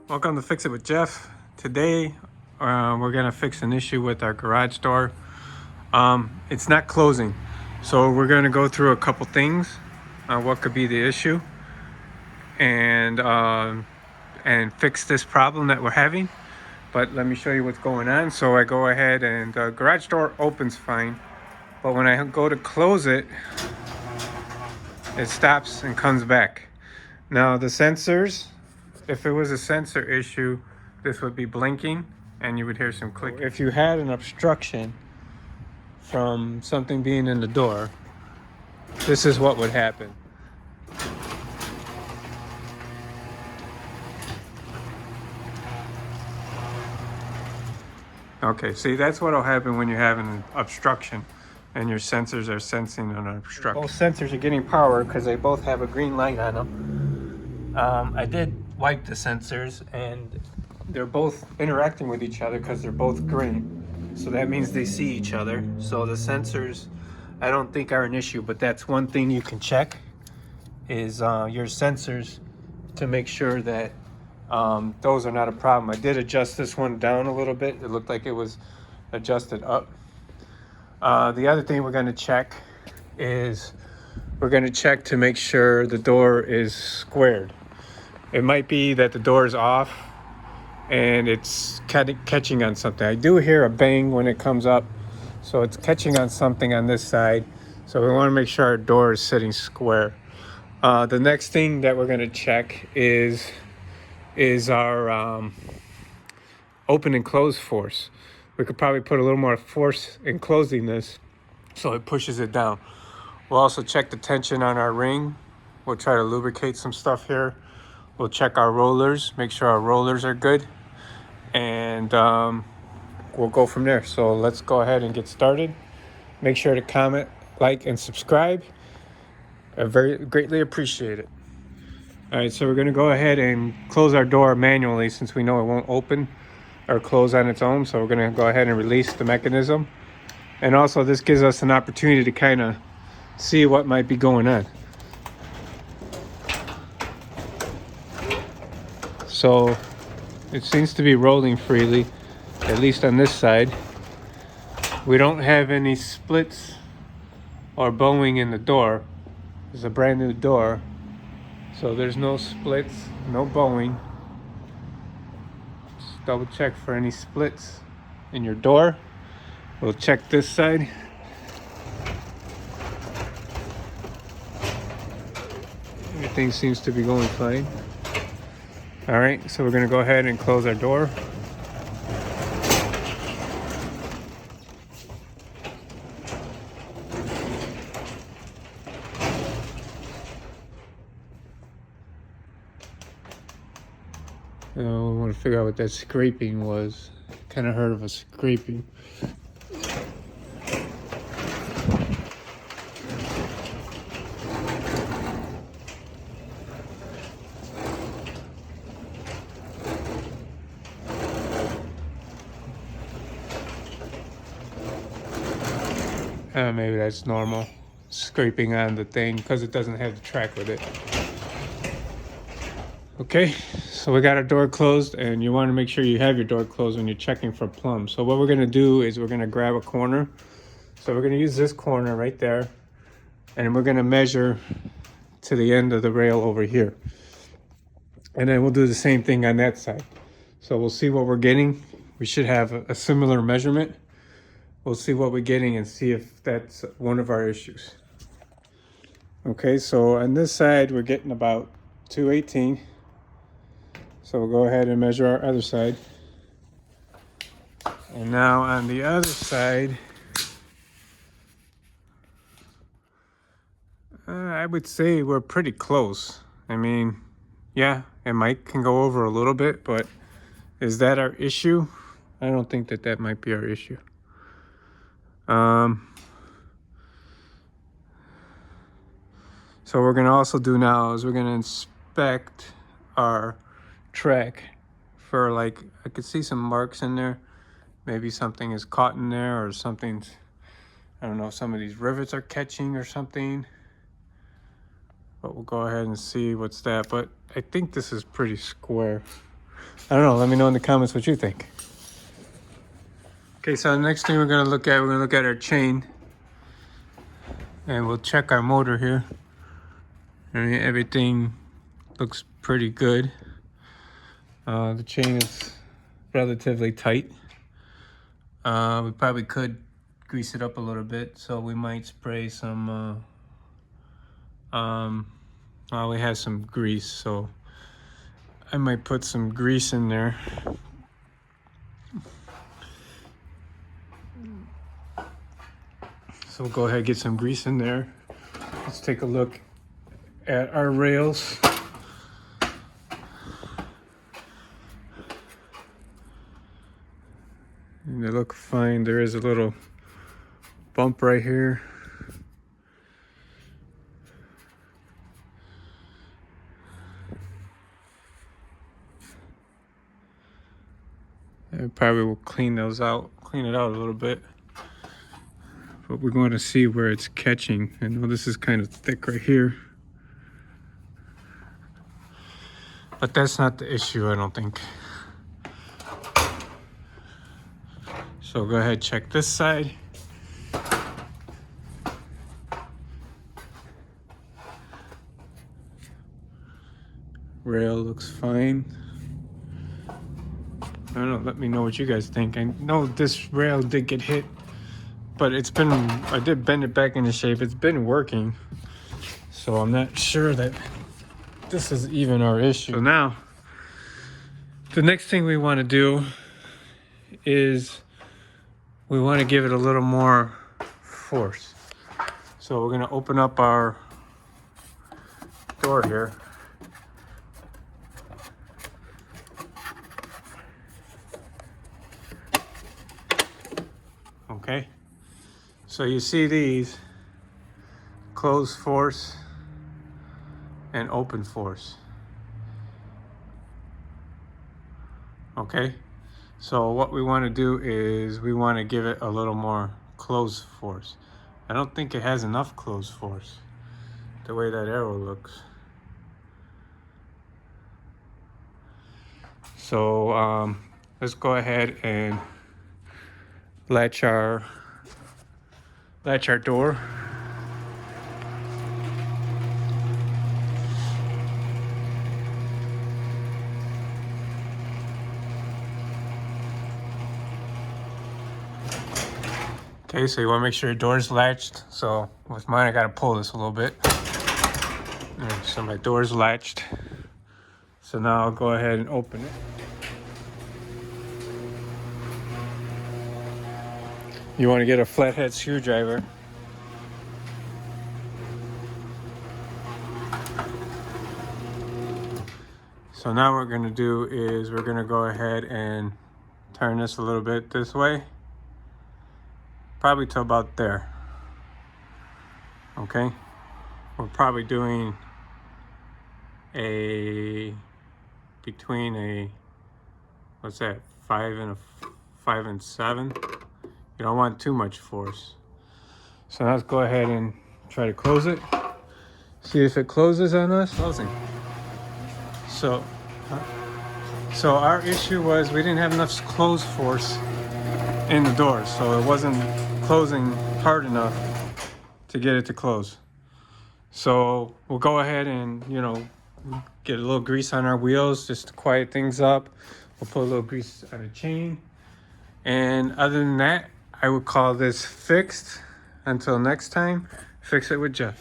Welcome to Fix It with Jeff. Today, we're gonna fix an issue with our garage door. It's not closing, so we're gonna go through a couple things on what could be the issue, and fix this problem that we're having. But let me show you what's going on. So I go ahead and the garage door opens fine, but when I go to close it, it stops and comes back. Now the sensors, if it was a sensor issue, this would be blinking and you would hear some clicking. If you had an obstruction from something being in the door, this is what would happen. Okay, see, that's what'll happen when you have an obstruction and your sensors are sensing an obstruction. Both sensors are getting power because they both have a green light on them. I did wipe the sensors and they're both interacting with each other because they're both green. So that means they see each other. So the sensors, I don't think are an issue, but that's one thing you can check is your sensors to make sure that those are not a problem. I did adjust this one down a little bit. It looked like it was adjusted up. The other thing we're going to check is we're going to check to make sure the door is squared. It might be that the door is off and it's catching on something. I do hear a bang when it comes up, so it's catching on something on this side. So we want to make sure our door is sitting square. The next thing that we're going to check is our open and close force. We could probably put a little more force in closing this so it pushes it down. We'll also check the tension on our ring. We'll try to lubricate some stuff here. We'll check our rollers, make sure our rollers are good, and we'll go from there. So let's go ahead and get started. Make sure to comment, like, and subscribe. I very greatly appreciate it. All right, so we're gonna go ahead and close our door manually since we know it won't open or close on its own. So we're gonna go ahead and release the mechanism. And also this gives us an opportunity to kind of see what might be going on. So it seems to be rolling freely, at least on this side. We don't have any splits or bowing in the door. It's a brand new door, so there's no splits, no bowing. Just double check for any splits in your door. We'll check this side. Everything seems to be going fine. All right, so we're gonna go ahead and close our door. I want to figure out what that scraping was. Kind of heard of a scraping. Maybe that's normal. Scraping on the thing because it doesn't have the track with it. Okay, so we got our door closed, and you want to make sure you have your door closed when you're checking for plumb. So what we're going to do is we're going to grab a corner. So we're going to use this corner right there, and we're going to measure to the end of the rail over here. And then we'll do the same thing on that side. So we'll see what we're getting. We should have a similar measurement. We'll see what we're getting and see if that's one of our issues. Okay, so on this side, we're getting about 218. So we'll go ahead and measure our other side. And now on the other side, I would say we're pretty close. I mean, yeah, it can go over a little bit, but is that our issue? I don't think that might be our issue. So what we're gonna also do now is we're gonna inspect our track for, like, I could see some marks in there. Maybe something is caught in there, or something's, I don't know, some of these rivets are catching or something. But we'll go ahead and see what's that. But I think this is pretty square. I don't know. Let me know in the comments what you think. Okay, so the next thing we're gonna look at our chain, and we'll check our motor here. And everything looks pretty good. The chain is relatively tight. We probably could grease it up a little bit, so we might spray some. We have some grease, so I might put some grease in there. So we'll go ahead and get some grease in there. Let's take a look at our rails. And they look fine. There is a little bump right here. I probably will clean it out a little bit. But we're going to see where it's catching. I know this is kind of thick right here. But that's not the issue, I don't think. So go ahead, check this side. Rail looks fine. I don't know, let me know what you guys think. I know this rail did get hit, but I did bend it back into shape. It's been working. So I'm not sure that this is even our issue. So now, the next thing we want to do is we want to give it a little more force. So we're going to open up our door here. Okay. So you see these, close force and open force. Okay, so what we want to do is we want to give it a little more close force. I don't think it has enough close force, the way that arrow looks. So let's go ahead and latch our door. Okay, so you want to make sure your door is latched. So with mine, I got to pull this a little bit. So my door is latched. So now I'll go ahead and open it. You want to get a flathead screwdriver. So now what we're going to do is we're going to go ahead and turn this a little bit this way. Probably to about there. Okay. We're probably doing between a, what's that, 5 and 7. You don't want too much force. So now let's go ahead and try to close it. See if it closes on us. Closing. So our issue was we didn't have enough close force in the door, so it wasn't closing hard enough to get it to close. So we'll go ahead and, get a little grease on our wheels just to quiet things up. We'll put a little grease on the chain. And other than that, I would call this fixed. Until next time, fix it with Jeff.